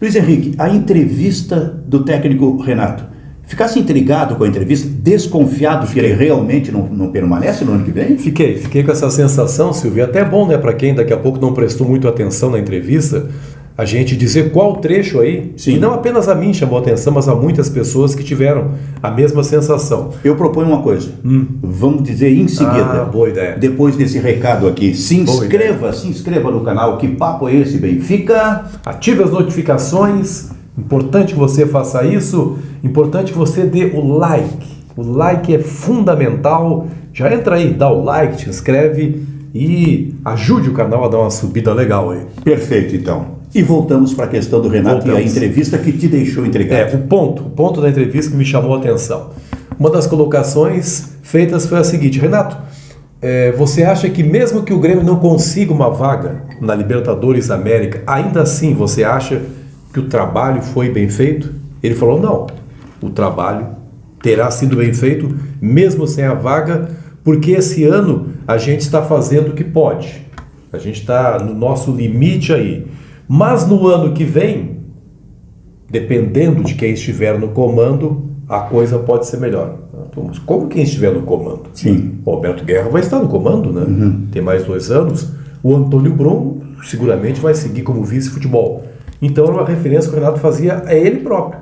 Luiz Henrique, a entrevista do técnico Renato, ficasse intrigado com a entrevista, desconfiado que ele realmente não permanece no ano que vem? Fiquei com essa sensação, Silvio. Até bom, né, para quem daqui a pouco não prestou muito atenção na entrevista, a gente dizer qual trecho aí, Sim. E não apenas a mim chamou a atenção, mas a muitas pessoas que tiveram a mesma sensação. Eu proponho uma coisa, vamos dizer em seguida, boa ideia. Depois desse recado aqui, se inscreva no canal. Que papo é esse, Benfica? Ative as notificações, importante que você faça isso, importante que você dê o like. O like é fundamental. Já entra aí, dá o like, te inscreve e ajude o canal a dar uma subida legal aí. Perfeito, então. E voltamos para a questão do Renato e a entrevista que te deixou intrigado. O ponto da entrevista que me chamou a atenção. Uma das colocações feitas foi a seguinte: Renato, você acha que mesmo que o Grêmio não consiga uma vaga na Libertadores da América, ainda assim você acha que o trabalho foi bem feito? Ele falou, não, o trabalho terá sido bem feito mesmo sem a vaga, porque esse ano a gente está fazendo o que pode. A gente está no nosso limite aí. Mas no ano que vem, dependendo de quem estiver no comando, a coisa pode ser melhor. Como quem estiver no comando? Sim. O Alberto Guerra vai estar no comando, né? Tem mais 2 anos. O Antônio Brum seguramente vai seguir como vice-futebol. Então era uma referência que o Renato fazia a ele próprio.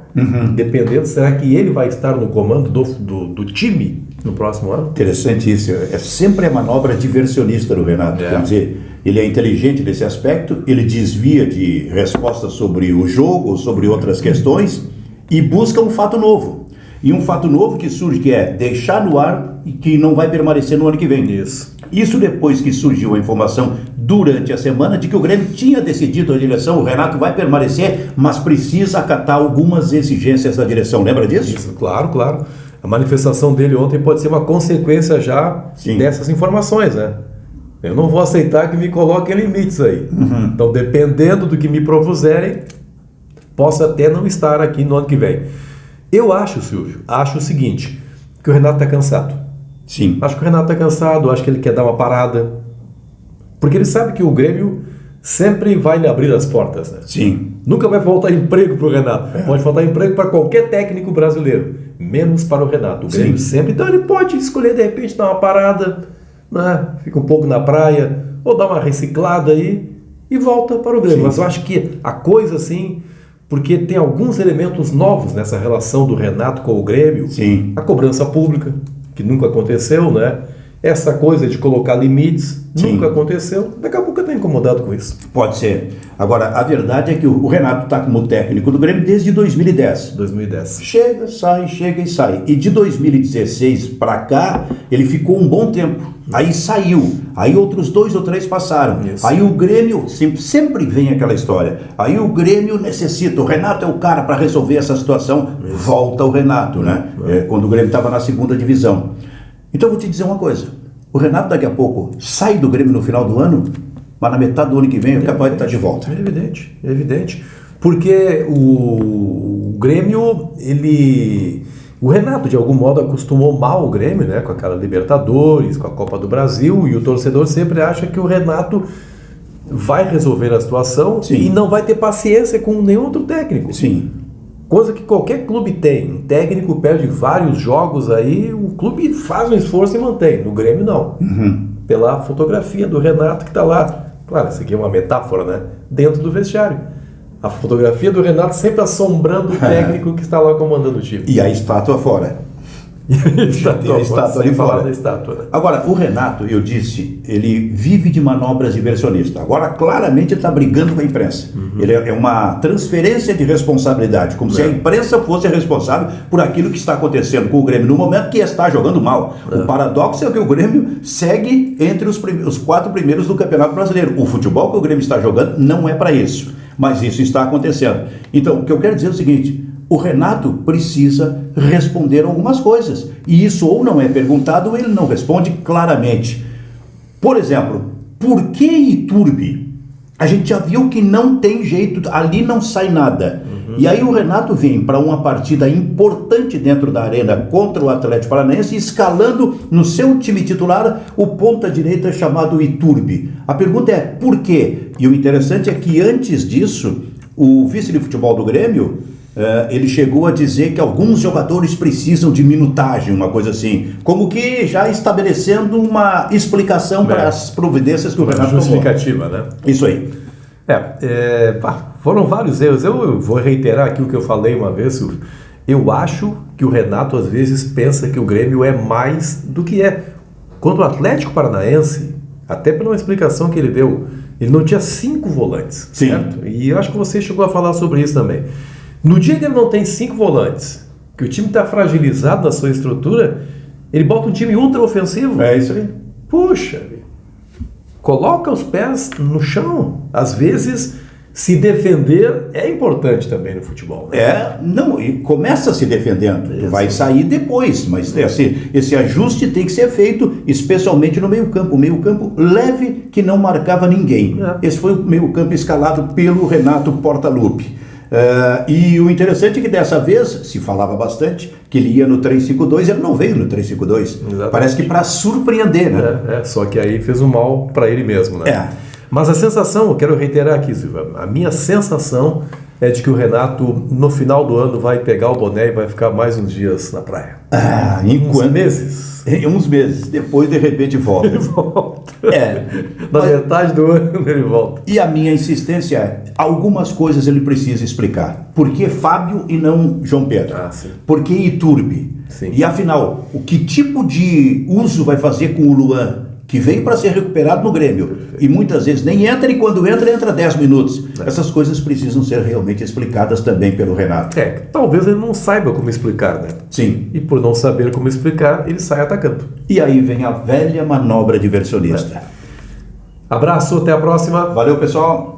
Dependendo, será que ele vai estar no comando do time no próximo ano? Interessante isso. É sempre a manobra diversionista do Renato. Quer dizer, ele é inteligente nesse aspecto, ele desvia de respostas sobre o jogo, sobre outras questões e busca um fato novo. E um fato novo que surge, que é deixar no ar e que não vai permanecer no ano que vem. Isso depois que surgiu a informação durante a semana de que o Grêmio tinha decidido a direção, o Renato vai permanecer, mas precisa acatar algumas exigências da direção. Lembra disso? Isso, claro. A manifestação dele ontem pode ser uma consequência já dessas informações, né? Eu não vou aceitar que me coloquem limites aí. Então, dependendo do que me propuserem, posso até não estar aqui no ano que vem. Eu acho, Silvio, o seguinte, que o Renato está cansado. Sim. Acho que o Renato está cansado, acho que ele quer dar uma parada. Porque ele sabe que o Grêmio sempre vai lhe abrir as portas, né? Sim. Nunca vai faltar emprego para o Renato. Pode faltar emprego para qualquer técnico brasileiro, menos para o Renato. O Grêmio sempre, então ele pode escolher de repente dar uma parada, né? Fica um pouco na praia, ou dar uma reciclada aí e volta para o Grêmio. Mas eu acho que a coisa assim, porque tem alguns elementos novos nessa relação do Renato com o Grêmio. Sim. A cobrança pública, que nunca aconteceu, né? Essa coisa de colocar limites, nunca aconteceu. Daqui a pouco eu estou incomodado com isso. Pode ser. Agora, a verdade é que o Renato está como técnico do Grêmio desde 2010. Chega e sai. E de 2016 para cá, ele ficou um bom tempo. Aí saiu. Aí outros 2 ou 3 passaram. Isso. Aí o Grêmio, sempre vem aquela história. Aí o Grêmio necessita, o Renato é o cara para resolver essa situação. Volta o Renato, né? Quando o Grêmio estava na 2ª divisão. Então eu vou te dizer uma coisa. O Renato daqui a pouco sai do Grêmio no final do ano, mas na metade do ano que vem é capaz de estar de volta. É evidente. Porque o Grêmio, o Renato, de algum modo, acostumou mal o Grêmio, né? Com aquela Libertadores, com a Copa do Brasil, e o torcedor sempre acha que o Renato vai resolver a situação e não vai ter paciência com nenhum outro técnico. Sim. Coisa que qualquer clube tem. Um técnico perde vários jogos aí, o clube faz um esforço e mantém. No Grêmio, não. Pela fotografia do Renato que está lá. Claro, isso aqui é uma metáfora, né? Dentro do vestiário. A fotografia do Renato sempre assombrando o técnico que está lá comandando o time. E a estátua fora. Tem a estátua ali fora. Né? Agora, o Renato, eu disse, ele vive de manobras diversionistas. Agora, claramente, ele está brigando com a imprensa. Ele é uma transferência de responsabilidade, como se a imprensa fosse responsável por aquilo que está acontecendo com o Grêmio no momento que está jogando mal. O paradoxo é que o Grêmio segue entre os 4 primeiros do Campeonato Brasileiro. O futebol que o Grêmio está jogando não é para isso, mas isso está acontecendo. Então, o que eu quero dizer é o seguinte: o Renato precisa responder algumas coisas. E isso ou não é perguntado ou ele não responde claramente. Por exemplo, por que Iturbe? A gente já viu que não tem jeito, ali não sai nada. E aí o Renato vem para uma partida importante dentro da arena contra o Atlético Paranaense, escalando no seu time titular o ponta-direita chamado Iturbe. A pergunta é por quê? E o interessante é que antes disso, o vice de futebol do Grêmio, ele chegou a dizer que alguns jogadores precisam de minutagem, uma coisa assim, como que já estabelecendo uma explicação para as providências que o Renato tomou. Justificativa, né? Isso aí. Foram vários erros. Eu vou reiterar aqui o que eu falei uma vez, Silvio. Eu acho que o Renato às vezes pensa que o Grêmio é mais do que é. Contra o Atlético Paranaense, até pela explicação que ele deu, ele não tinha 5 volantes, Sim. certo? E eu acho que você chegou a falar sobre isso também. No dia que ele não tem 5 volantes, que o time está fragilizado na sua estrutura, ele bota um time ultra ofensivo. É isso aí. Puxa, coloca os pés no chão. Às vezes, se defender é importante também no futebol. Né? Não, e começa se defendendo, tu vai sair depois, mas esse ajuste tem que ser feito, especialmente no meio-campo. O meio-campo leve que não marcava ninguém. Esse foi o meio-campo escalado pelo Renato Portaluppi. E o interessante é que dessa vez, se falava bastante, que ele ia no 3-5-2, ele não veio no 3-5-2. Exatamente. Parece que para surpreender, né? Só que aí fez um mal para ele mesmo, né? Mas a sensação, eu quero reiterar aqui, Silvia, a minha sensação é de que o Renato, no final do ano, vai pegar o boné e vai ficar mais uns dias na praia. Uns meses. Uns meses. Depois, de repente, volta. Ele volta. Na metade do ano ele volta. E a minha insistência é, algumas coisas ele precisa explicar. Por que Fábio e não João Pedro? Sim. Por que Iturbe? Sim. E afinal, o que tipo de uso vai fazer com o Luan, que veio para ser recuperado no Grêmio? Perfeito. E muitas vezes nem entra, e quando entra 10 minutos. Essas coisas precisam ser realmente explicadas também pelo Renato. Talvez ele não saiba como explicar, né? Sim. E por não saber como explicar, ele sai atacando. E aí vem a velha manobra diversionista. Abraço, até a próxima. Valeu, pessoal.